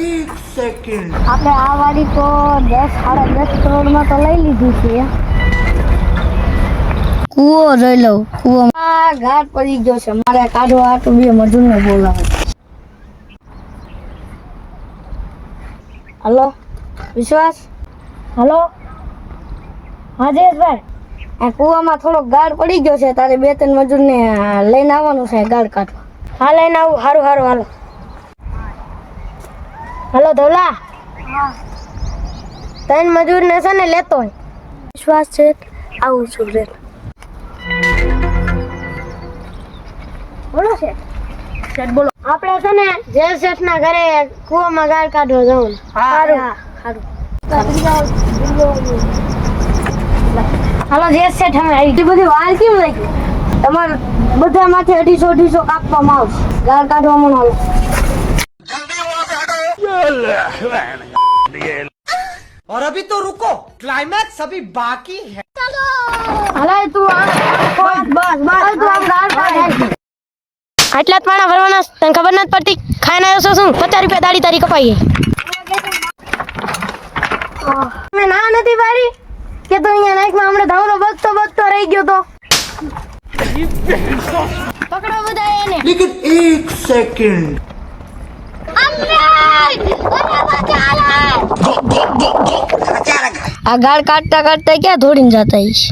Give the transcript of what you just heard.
एक सेकंड આપણે આ વાડી તો 10-10.5 કરોડમાં તો લઈ લીધી છે. કૂવો જોઈ લઉં. કૂવામાં ઘાટ પડી ગયો છે. મારે કાઢવા હાટું બે મજૂરને બોલાવે. હલો વિશ્વાસ. હલો હા જયેશભાઈ, આ કૂવામાં થોડોક ગાળ પડી ગયો છે. તારે 2-3 મજૂરને લઈને આવવાનું છે ગાળ કાઢવા. હા લઈને આવું. સારું સારું હાલો. હલો ધોલા. હા 3 મજૂરને છે ને લેતો હોય. વિશ્વાસ છે આવું છું રે. બોલો શેઠ બોલો. આપણે છે ને જે શેઠના ઘરે કૂવામાં ગાળ કાઢવા જવું. સારું સારું. હાલો જે શેઠ અમે એટલી બધી વાર કેમ લાગી? તમારે બધા માંથી 250 કાપવામાં આવશે ગાળ કાઢવામાં. હાલો और अभी तो रुको, क्लाइमैक्स अभी बाकी है. હાલો તું બસ તું આમ ગાળ કાઢ. આટલા જ પાણા ભરવાના તને ખબર નથી પડતી? ખાઈને આવ્યો છો શું? 50 રૂપિયા દાડી તારી કપાઈ. મેં ના નથી પાડી કે તો અહીંયા નાખમાં હમણાં ધાવલો બચતો રહી ગયો તો. પકડો બધા એને. लेकिन एक सेकंड આ ગાળ કાઢતા કાઢતા ક્યાં દોડીને જતા હઈશ.